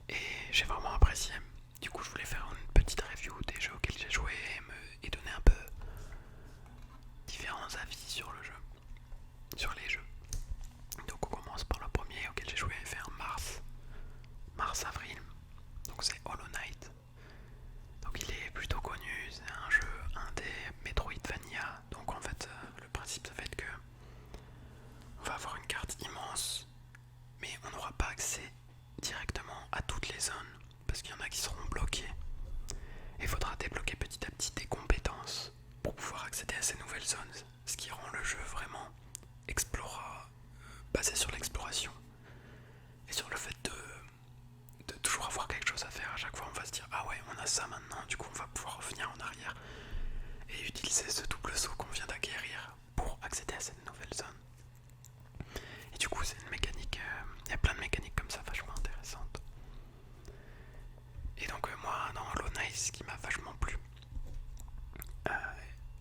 Et j'ai vraiment apprécié. Du coup, je voulais faire une petite review des jeux auxquels j'ai joué et donner un peu différents avis sur le jeu, sur les jeux. Donc on commence par le premier auquel j'ai joué vers mars-avril. Donc c'est Hollow Knight. Donc il est plutôt connu, c'est un jeu indé Metroidvania. Donc en fait le principe ça va être que on va avoir une carte immense, mais on n'aura pas accès directement à toutes les zones parce qu'il y en a qui seront bloquées. Et il faudra débloquer petit à petit des compétences pour pouvoir accéder à ces nouvelles zones, ce qui rend le jeu vraiment basé sur l'exploration et sur le fait de toujours avoir quelque chose à faire. À chaque fois on va se dire ah ouais on a ça maintenant, du coup on va pouvoir revenir en arrière et utiliser ce double saut qu'on vient d'acquérir pour accéder à cette nouvelle zone. Et du coup c'est une mécanique, il y a plein de mécaniques comme ça vachement intéressantes. Et donc moi dans Hollow Knight ce qui m'a vachement plu, euh,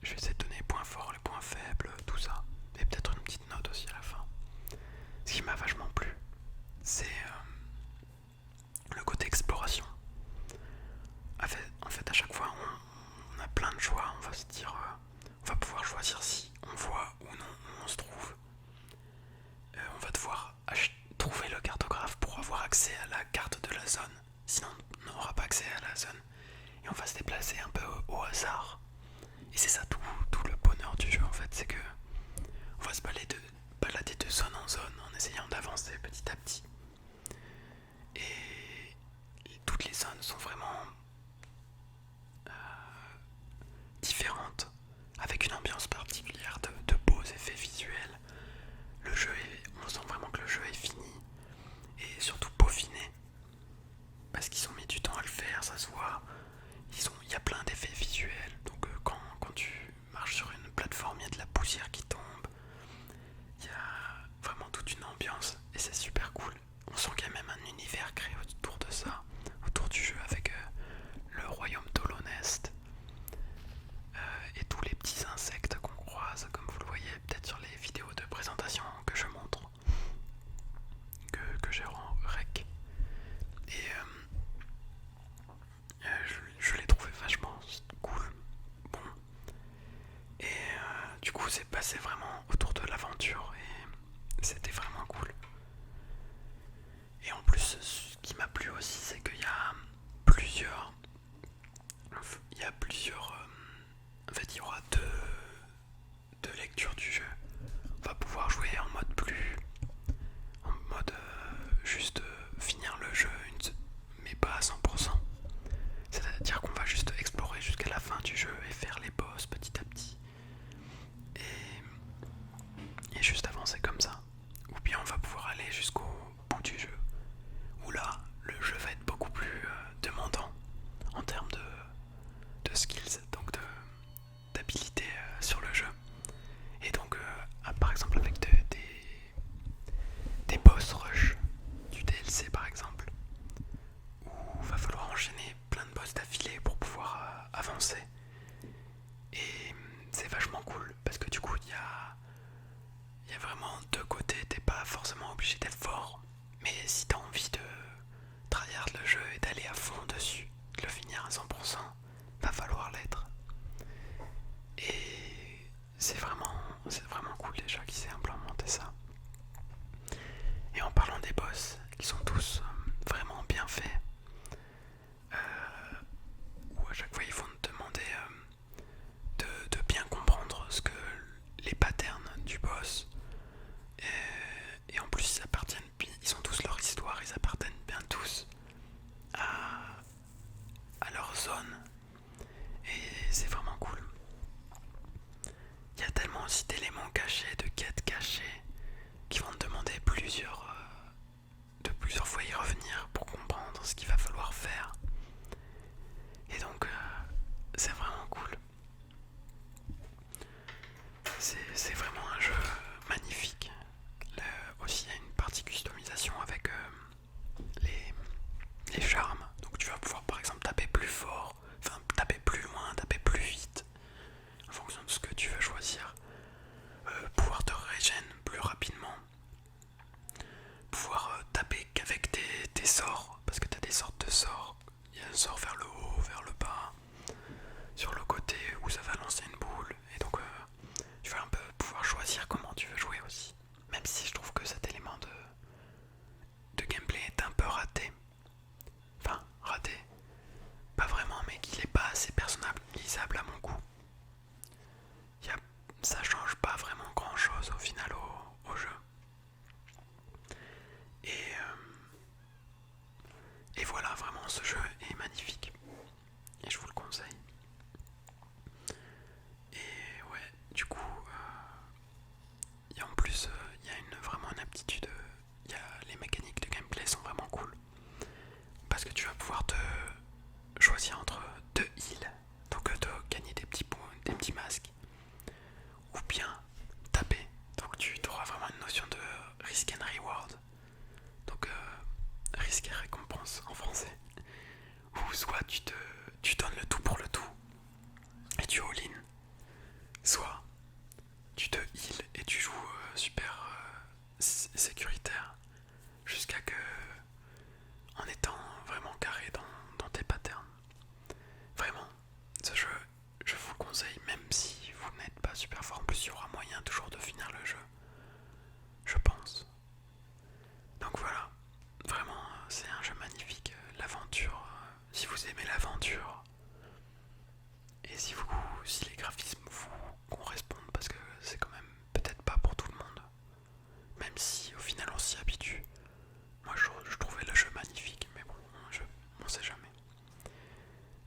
je vais essayer de donner les points forts, les points faibles, tout ça, et peut-être une petite note aussi à la fin. Ce qui m'a vachement plu c'est le côté exploration. En fait à chaque fois on a plein de choix, on va se dire on va pouvoir choisir si on voit ou non où on se trouve. On va devoir trouver le cartographe pour avoir accès à la carte de la zone. Sinon, on n'aura pas accès à la zone. Et on va se déplacer un peu au hasard. Et c'est ça tout le bonheur du jeu en fait, c'est que on va se balader de zone en zone en essayant d'avancer petit à petit. Et toutes les zones sont vraiment différentes, avec une ambiance particulière, de beaux effets visuels. On sent vraiment que le jeu est fini et surtout peaufiné parce qu'ils ont mis du temps à le faire, ça se voit. Il y a plein d'effets visuels, donc quand tu marches sur une plateforme, il y a de la poussière qui tombe, il y a vraiment toute une ambiance et c'est super cool. On sent qu'il y a même un univers créé autour de ça, autour du jeu avec le royaume d'Hollow Nest et tous les petits insectes qu'on croise, comme vous le voyez peut-être sur les vidéos de présentation que je montre, que j'ai en rec. Et je l'ai trouvé vachement cool, bon. Et du coup c'est passé vraiment autour de l'aventure et c'était vraiment cool. Et en plus ce qui m'a plu aussi c'est qu'il y a plusieurs... en fait il y aura deux lectures du jeu. On va pouvoir jouer en mode juste finir le jeu mais pas à 100%. C'est-à-dire qu'on va juste explorer jusqu'à la fin du jeu et faire les boss petit à petit. Et juste avancer comme ça. Ou bien on va pouvoir aller jusqu'au bout du jeu. Où là, le jeu va être beaucoup plus demandant en termes de skills, donc d'habilité sur le jeu. Et donc, par exemple avec des boss rush du DLC par exemple, où va falloir enchaîner plein de boss d'affilée pour pouvoir avancer. Et c'est vachement cool parce que du coup il y a vraiment deux côtés, t'es pas forcément obligé d'être fort, mais si t'as envie de tryhard le jeu et d'aller à fond dessus, de le finir à 100%, va falloir l'être. Et c'est vraiment cool déjà qu'ils aient implémenté ça. Et en parlant des boss, qui sont tous vraiment bien faits, où à chaque fois ils vont te demander de bien comprendre les patterns du boss. Et en plus ils ont tous leur histoire, ils appartiennent bien tous à leur zone. Et c'est vraiment cool. Il y a tellement aussi d'éléments cachés, de quêtes cachées, qui vont te demander de plusieurs fois y revenir pour comprendre ce qu'il va falloir faire. Et donc c'est vraiment cool. C'est vraiment un jeu magnifique. Aussi il y a une partie customisation avec les charmes. Donc tu vas pouvoir par exemple taper plus fort, enfin taper plus loin, taper plus vite, en fonction de ce que tu veux choisir. Pouvoir te régène plus rapidement. Pouvoir taper qu'avec tes sorts, parce que tu as des vraiment ce jeu est magnifique et je vous le conseille. Et ouais, du coup, et en plus, il y a vraiment une aptitude, les mécaniques de gameplay sont vraiment cool. Parce que tu vas pouvoir te choisir entre deux heals, donc de gagner des petits points, des petits masques, ou bien taper. Donc tu auras vraiment une notion de risk and reward. Donc risque et récompense en français. Ou soit tu donnes le tout pour le tout et tu all-in. Soit tu te heal et tu joues super sécuritaire jusqu'à que en étant vraiment carré dans tes patterns. Vraiment, ce jeu, je vous le conseille même si vous n'êtes pas super fort. En plus, il y aura moyen toujours de finir le jeu, je pense. Donc voilà, vraiment, c'est un jeu magnifique. L'aventure, si vous aimez l'aventure, et si les graphismes vous correspondent, parce que c'est quand même peut-être pas pour tout le monde, même si au final on s'y habitue. Moi je trouvais le jeu magnifique, mais bon, on sait jamais.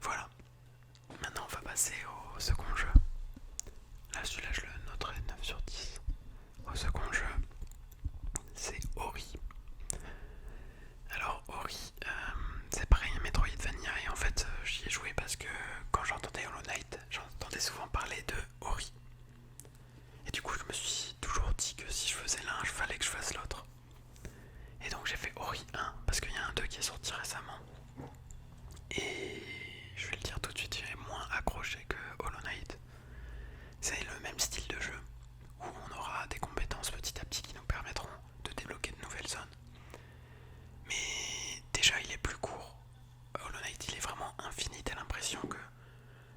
Voilà, maintenant on va passer au second jeu. Là celui-là je le noterai 9 sur 10. Au second jeu, c'est Ori. Alors Ori, c'est pareil, un Metroidvania, et en fait j'y ai joué parce que quand j'entendais Hollow Knight, j'entendais souvent parler de Ori. Et du coup je me suis toujours dit que si je faisais l'un, il fallait que je fasse l'autre. Et donc j'ai fait Ori 1, parce qu'il y a un 2 qui est sorti récemment. Et je vais le dire tout de suite, j'ai moins accroché que Hollow Knight. C'est le même style de jeu, où on aura des compétences petit à petit qui nous permettront de débloquer de nouvelles zones. Mais déjà il est plus court. Hollow Knight il est vraiment infini, t'as l'impression que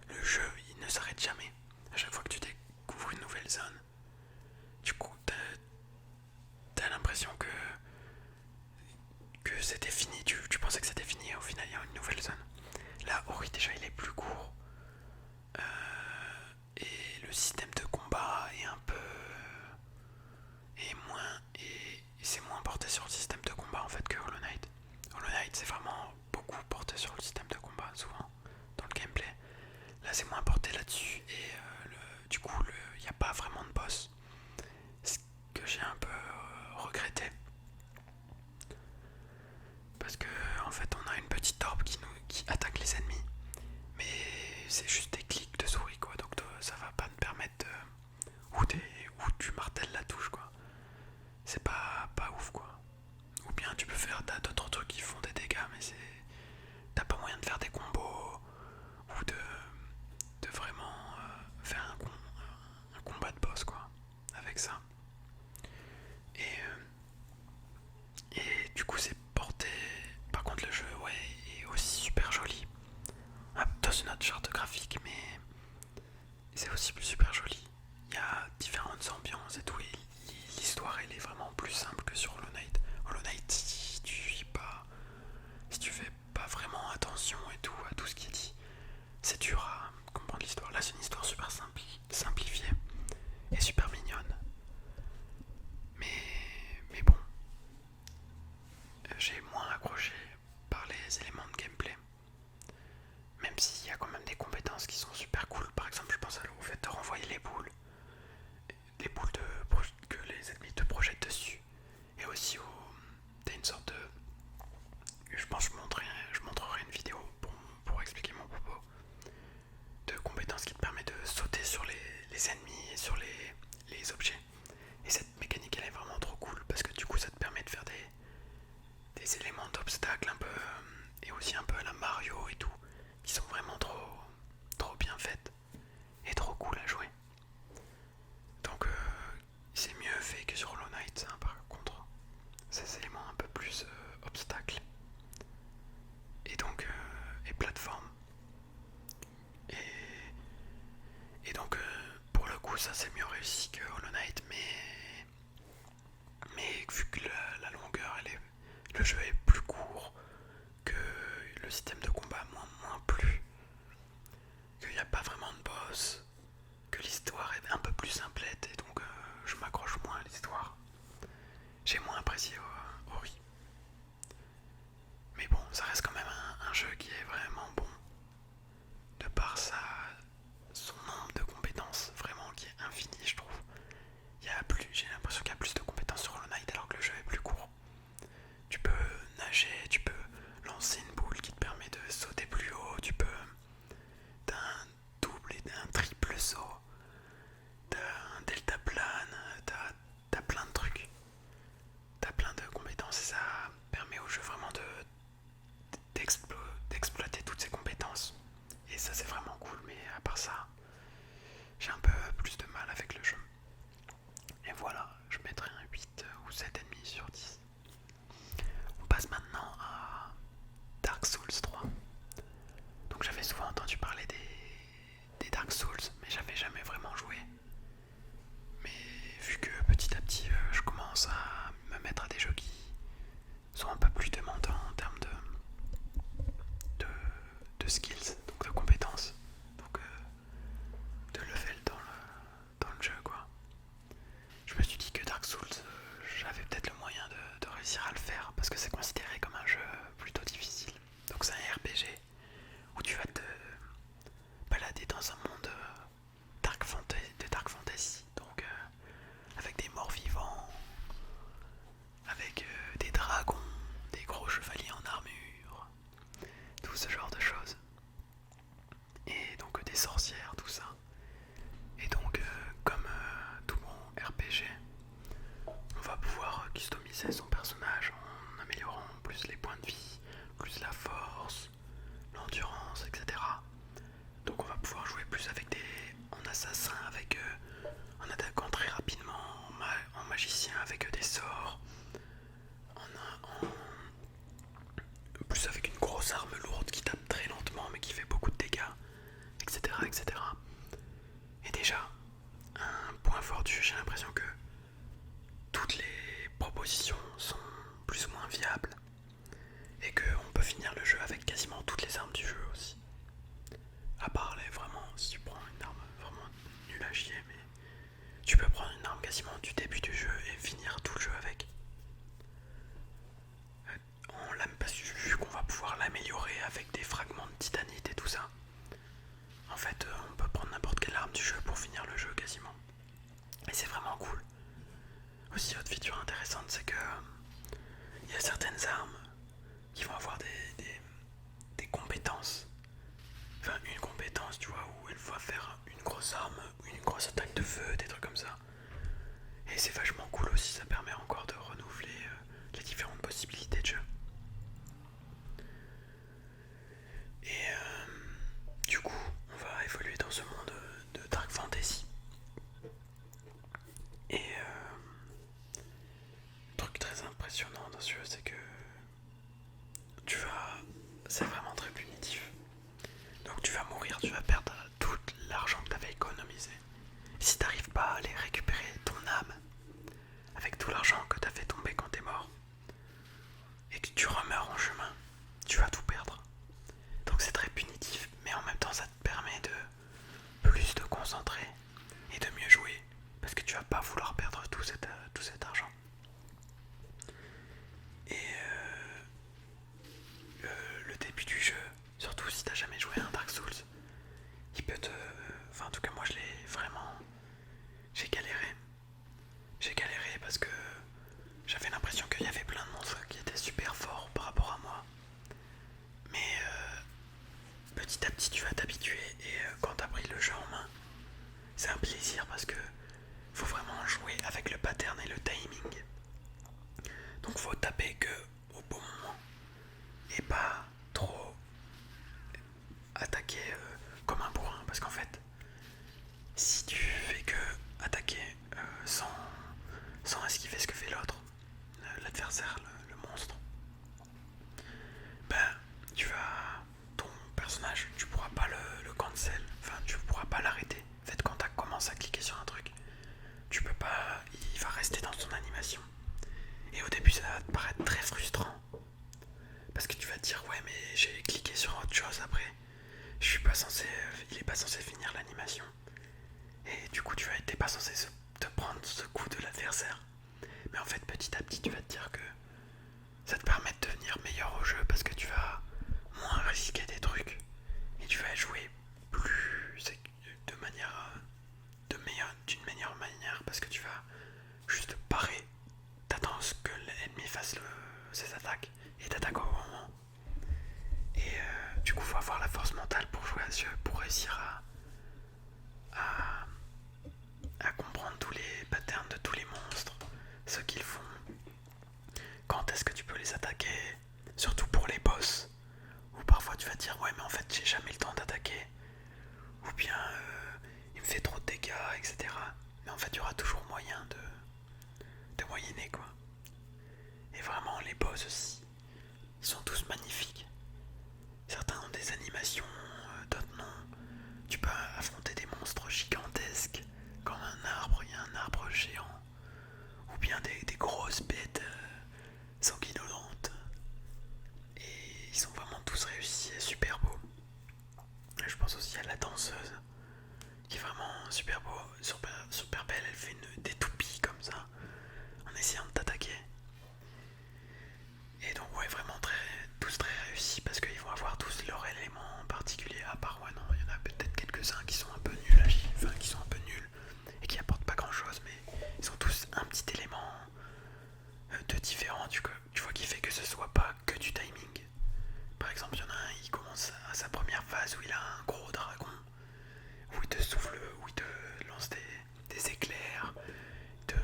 le jeu il ne s'arrête jamais. À chaque fois que tu découvres une nouvelle zone, du coup t'as l'impression que c'était fini, tu pensais que c'était fini et au final il y a une nouvelle zone. Là Ori déjà il est plus court. Et le système de combat est un peu et c'est moins porté sur le système de combat en fait que Hollow Knight. Hollow Knight c'est vraiment beaucoup porté sur le système de combat souvent dans le gameplay. Là c'est moins porté là-dessus et du coup il n'y a pas vraiment de boss. Ce que j'ai un peu regretté. Parce que en fait on a une petite orbe qui attaque les ennemis. Mais c'est juste des clics de souris quoi. Donc ça va pas te permettre ou tu martèles la touche quoi. C'est pas ouf quoi. Ou bien tu peux faire d'autres trucs qui font des dégâts, mais t'as pas moyen de faire des combos ou de vraiment faire un combat de boss quoi avec ça. Et du coup c'est porté. Par contre le jeu ouais est aussi super joli. Dans une autre charte graphique, mais c'est aussi super joli. Il y a différentes ambiances et tout, et l'histoire elle est vraiment plus simple que sur Hollow Knight. Hollow Knight, si tu fais pas vraiment attention et tout à tout ce qui est dit, c'est dur à comprendre l'histoire. Là c'est une histoire super simplifiée et super mignonne. Mais bon, j'ai moins accroché par les éléments de gameplay. Même s'il y a quand même des compétences qui sont super cool. Par exemple, je pense au fait de renvoyer les boules que les ennemis te projettent dessus. Et aussi, t'as une sorte de... Je pense que je montrerai une vidéo pour expliquer mon propos. De compétences qui te permet de sauter sur les ennemis et sur les objets. Et cette mécanique, elle est vraiment trop cool. Parce que du coup, ça te permet de faire des éléments d'obstacle un peu... et aussi un peu à la Mario et tout. Qui sont vraiment trop bien faites. Et trop cool à jouer. Donc c'est mieux fait que sur Hollow Knight, hein, par contre. Ces éléments un peu plus obstacles. Et donc, et plateforme. Et donc, pour le coup, ça c'est mieux réussi que Hollow Knight, mais vu que la longueur, le jeu est plus court, que le système de combat moins plus, qu'il n'y a pas vraiment de boss, que l'histoire est un peu plus simplette, et donc je m'accroche moins à l'histoire. J'ai moins apprécié Ori. Mais bon, ça reste quand même un Dark Souls 3. Donc j'avais souvent entendu parler des Dark Souls, mais j'avais jamais vraiment joué. Mais vu que petit à petit je commence à me mettre à des jeux qui sont un peu plus demandants en termes de skills, donc de compétences, donc de level dans le jeu quoi. Je me suis dit que Dark Souls, j'avais peut-être le moyen de réussir à le faire parce que c'est considéré comme un jeu plutôt difficile. Donc c'est un RPG où tu vas te balader dans un monde de Dark Fantasy, donc avec des morts vivants, avec des dragons, des gros chevaliers en armure, tout ce genre de choses. Et donc des sorcières, tout ça. Et donc comme tout bon RPG, on va pouvoir customiser son personnage en améliorant plus les points de vie, plus la force, l'endurance, etc. Donc on va pouvoir jouer plus en assassin, en attaquant très rapidement, en magicien avec des sorts, plus avec une grosse arme lourde qui tape très lentement mais qui fait beaucoup de dégâts, etc. etc. Et déjà, un point fort du jeu, j'ai l'impression que toutes les propositions sont plus ou moins viables et qu'on peut finir le jeu avec quasiment toutes les armes du jeu aussi. À part vraiment, si tu prends une arme vraiment nulle à chier, mais tu peux prendre une arme quasiment du début du jeu et finir tout le jeu avec. On l'a pas su, vu qu'on va pouvoir l'améliorer avec des fragments de titanite et tout ça. En fait, on peut prendre n'importe quelle arme du jeu pour finir le jeu quasiment. Et c'est vraiment cool. Aussi, autre feature intéressante, c'est que il y a certaines armes qui vont avoir des compétences. Enfin, une compétence, tu vois, où elle va faire une grosse arme, ou une grosse attaque de feu, des trucs comme ça. Et c'est vachement cool aussi, ça permet encore de renouveler les différentes possibilités de jeu. Et du coup, on va évoluer dans ce monde de Dark Fantasy. Et le truc très impressionnant dans ce jeu, c'est que c'est vraiment très punitif. Donc tu vas mourir, tu vas perdre tout l'argent que tu avais économisé. Si tu n'arrives pas à aller récupérer ton âme avec tout l'argent que tu as fait tomber quand tu es mort, et que tu remeurs en chemin, tu vas tout perdre. Donc c'est très punitif, mais en même temps ça te permet de plus te concentrer et de mieux jouer, parce que tu vas pas vouloir perdre tout cet argent. Et le début du jeu, surtout si t'as jamais joué à un Dark Souls, il peut te... Enfin en tout cas moi je l'ai vraiment... J'ai galéré. J'ai galéré parce que j'avais l'impression qu'il y avait plein de monstres qui étaient super forts par rapport à moi. Mais petit à petit tu vas t'habituer et quand t'as pris le jeu en main, c'est un plaisir parce que faut vraiment jouer avec le pattern et le timing. Donc faut taper que au bon moment et pas trop attaquer comme un bourrin, parce qu'en fait si tu fais que attaquer sans esquiver ce que fait l'autre, l'adversaire, le monstre, ben ton personnage, tu pourras pas le cancel, enfin tu pourras pas l'arrêter. En fait, quand tu commences à cliquer sur un truc, tu peux pas, il va rester dans son animation. Et au début ça va te paraître très frustrant, parce que tu vas te dire ouais mais j'ai cliqué sur autre chose après, il est pas censé finir l'animation. Et du coup t'es pas censé te prendre ce coup de l'adversaire. Mais en fait petit à petit tu vas te dire que ça te permet de devenir meilleur au jeu, parce que tu vas moins risquer des trucs et tu vas jouer plus d'une meilleure manière, parce que tu vas juste parer, t'attends que l'ennemi fasse ses attaques et t'attaques au bon moment. Et du coup faut avoir la force mentale pour jouer à ce jeu, pour réussir à comprendre tous les patterns de tous les monstres, ce qu'ils font, quand est-ce que tu peux les attaquer, surtout pour les boss, où parfois tu vas te dire ouais mais en fait j'ai jamais le temps d'attaquer, ou bien il me fait trop de dégâts, etc. Mais en fait il y aura toujours moyen de moyenner quoi. Et vraiment les boss aussi, ils sont tous magnifiques. danseuse qui est vraiment super beau, super belle. Elle fait des toupies comme ça en essayant de t'attaquer. Et donc ouais, vraiment tous très réussis parce qu'ils vont avoir tous leur élément particulier. À part ouais non, il y en a peut-être quelques-uns qui sont un peu nuls, enfin qui sont un peu nuls et qui apportent pas grand-chose, mais ils ont tous un petit élément de différent, tu vois, qui fait que ce soit pas que du timing. Par exemple, il y en a un, il commence à sa première phase où il a un gros dragon, où il te souffle, où il te lance des éclairs, il te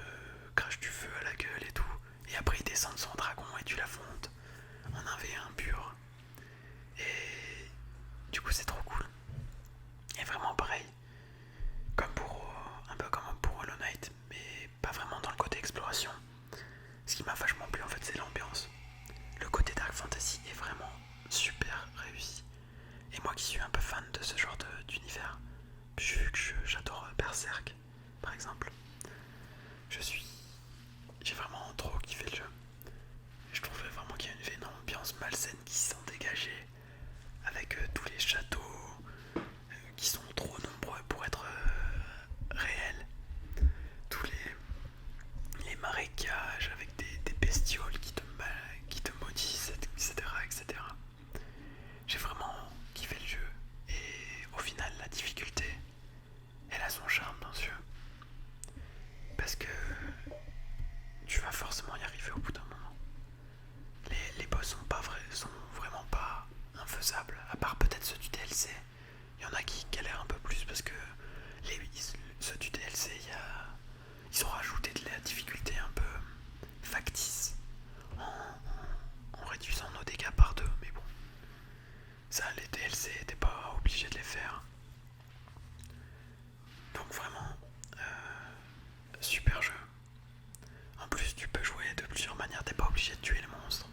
crache du feu à la gueule et tout. Et après il descend de son dragon et tu l'affrontes en 1v1 pur. Et du coup c'est trop cool. Et vraiment pareil, comme un peu comme pour Hollow Knight, mais pas vraiment dans le côté exploration. Ce qui m'a vachement plu en fait, c'est l'ambiance. Le côté Dark Fantasy est vraiment super réussi. Et moi qui suis un peu fan de ce genre d'univers, vu que j'adore Berserk par exemple, j'ai vraiment trop kiffé le jeu. Je trouvais vraiment qu'il y a une ambiance malsaine qui s'en dégageait avec tous les châteaux qui sont trop nombreux pour être réels, tous les marécages avec des bestioles qui te maudissent, etc., etc. J'ai vraiment kiffé le jeu et au final la difficulté, elle a son charme dans ce jeu parce que tu vas forcément y arriver au bout d'un moment. Les boss sont vraiment pas infaisables, à part peut-être ceux du DLC. Il y en a qui galèrent un peu plus parce que ceux du DLC, ils ont rajouté de la difficulté un peu factice en réduisant nos dégâts par deux. Mais bon, ça, les DLC, t'es pas obligé de les faire. Donc vraiment, super jeu. En plus, tu peux jouer de plusieurs manières, t'es pas obligé de tuer le monstre.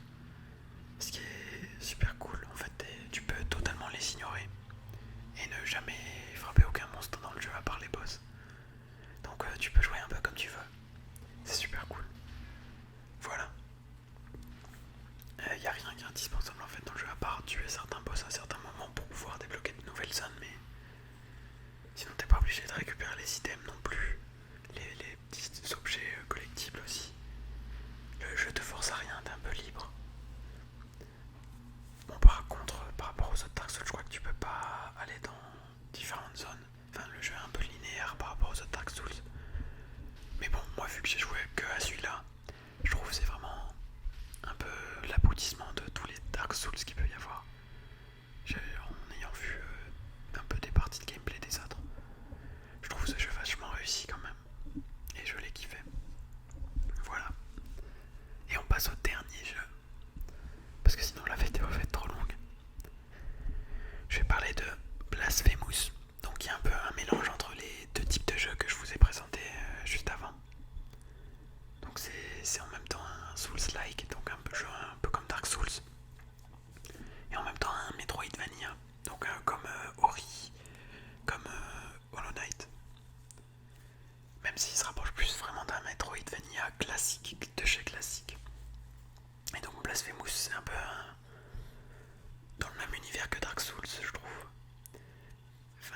Ce qui est super cool, en fait, tu peux totalement les ignorer et ne jamais frapper aucun monstre dans le jeu à part les boss. Donc tu peux jouer un peu comme tu veux. C'est super cool. Voilà. Y a rien qui est indispensable en fait dans le jeu à part tuer certains boss à certains moments pour pouvoir débloquer de nouvelles zones, mais sinon t'es pas obligé de récupérer les items non plus. Les petits objets collectibles aussi. Le jeu te force à rien, t'es un peu libre. Bon, par contre, par rapport aux autres Dark Souls, je crois que tu peux pas aller dans différentes zones. Enfin, le jeu est un peu linéaire par rapport aux autres Dark Souls. Mais bon, moi, vu que j'ai joué que à celui-là, je trouve que c'est vraiment un peu l'aboutissement de tous les Dark Souls qu'il peut y avoir. En ayant vu un peu des parties de gameplay des autres, je trouve ce jeu vachement réussi quand même. Et je l'ai kiffé. Voilà. Et on passe au dernier jeu. Parce que sinon la vidéo va être trop longue. Je vais parler de Blasphemous. Donc il y a un peu un mélange entre les deux types de jeux que je vous ai présentés juste avant. Donc c'est en même temps un Souls-like, donc un jeu un peu comme Dark Souls. Et en même temps un Metroidvania. Donc comme Ori, comme Hollow Knight. Même s'il se rapproche plus vraiment d'un Metroidvania classique, de chez classique. Et donc Blasphemous c'est un peu dans le même univers que Dark Souls, je trouve. Enfin,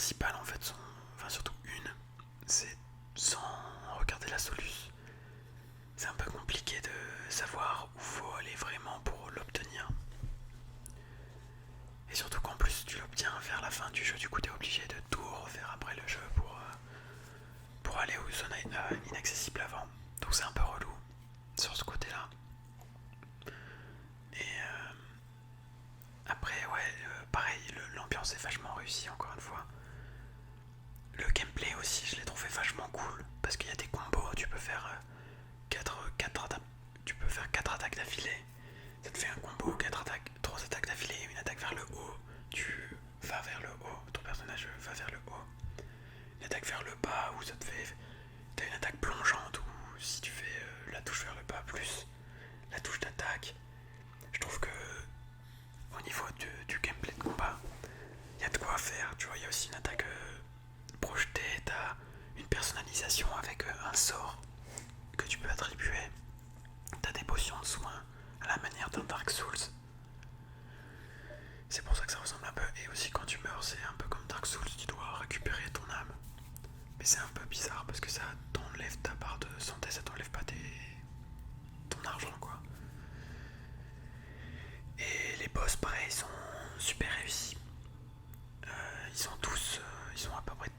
principales en fait sont, enfin surtout une, c'est sans regarder la soluce. C'est un peu compliqué de savoir où faut aller vraiment pour l'obtenir. Et surtout qu'en plus tu l'obtiens vers la fin du jeu, du coup t'es obligé de tout refaire après le jeu pour aller aux zones inaccessibles avant. Donc c'est un peu relou sur ce côté-là. Et après ouais, pareil, l'ambiance est vachement réussie encore une fois. Le gameplay aussi je l'ai trouvé vachement cool parce qu'il y a des combos, tu peux faire 4 attaques d'affilée. Ça te fait un combo, 4 attaques, 3 attaques d'affilée, une attaque vers le haut, tu vas vers le haut, ton personnage va vers le haut. Une attaque vers le bas où ça te fait. T'as une attaque plongeante où si tu fais la touche vers le bas plus la touche d'attaque, je trouve que au niveau du gameplay de combat, il y a de quoi faire. Tu vois, il y a aussi une attaque projetée, t'as une personnalisation avec un sort que tu peux attribuer. T'as des potions de soins à la manière d'un Dark Souls. C'est pour ça que ça ressemble un peu. Et aussi quand tu meurs, c'est un peu comme Dark Souls, tu dois récupérer ton âme. Mais c'est un peu bizarre parce que ça t'enlève ta barre de santé, ça t'enlève pas ton argent quoi. Et les boss pareil sont super réussis. Ils sont tous, ils sont à peu près,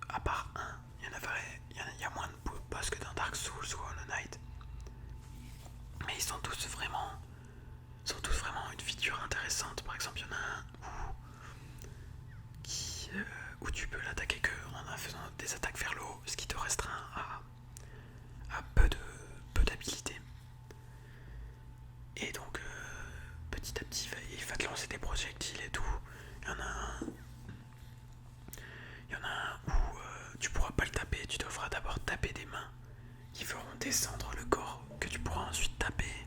à part un, il y a moins de boss que dans Dark Souls ou Hollow Knight. Mais ils sont tous vraiment une feature intéressante. Par exemple, il y en a un où tu peux l'attaquer que en faisant des attaques vers le haut, ce qui te restreint à peu d'habilité. Et donc petit à petit il va te lancer des projectiles et tout. Il y en a un où tu pourras pas le taper, tu devras d'abord taper des mains qui feront descendre le corps que tu pourras ensuite taper.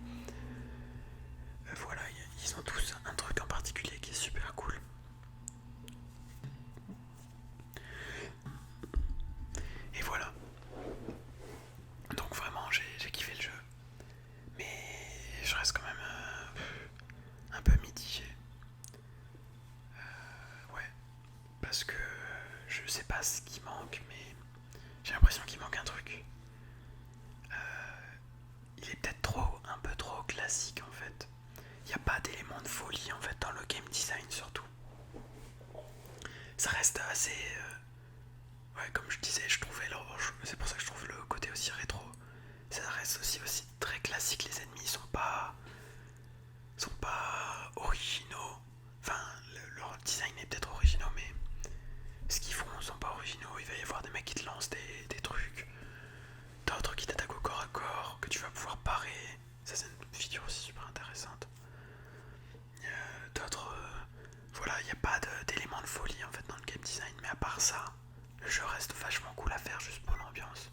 Voilà, ils ont tous un truc en particulier qui est super cool. Et voilà. Donc vraiment j'ai kiffé le jeu. Mais je reste quand même un peu mitigé. Ouais. Parce que je sais pas ce qui manque, mais j'ai l'impression qu'il manque un truc. Il est peut-être un peu trop classique en fait. Il n'y a pas d'élément de folie en fait dans le game design surtout. Ça reste assez... ouais, comme je disais, je trouvais c'est pour ça que je trouve le côté aussi rétro. Ça reste aussi très classique, les ennemis sont pas originaux. Enfin, leur design est peut-être originaux, mais ce qu'ils font sont pas originaux. Il va y avoir des mecs qui te lancent des trucs, d'autres qui t'attaquent au corps à corps, que tu vas pouvoir parer. Ça, c'est une feature aussi super intéressante. D'autres, voilà, il n'y a pas d'élément de folie en fait dans le game design, mais à part ça, le jeu reste vachement cool à faire juste pour l'ambiance.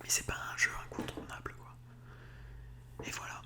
Mais c'est pas un jeu incontournable quoi. Et voilà.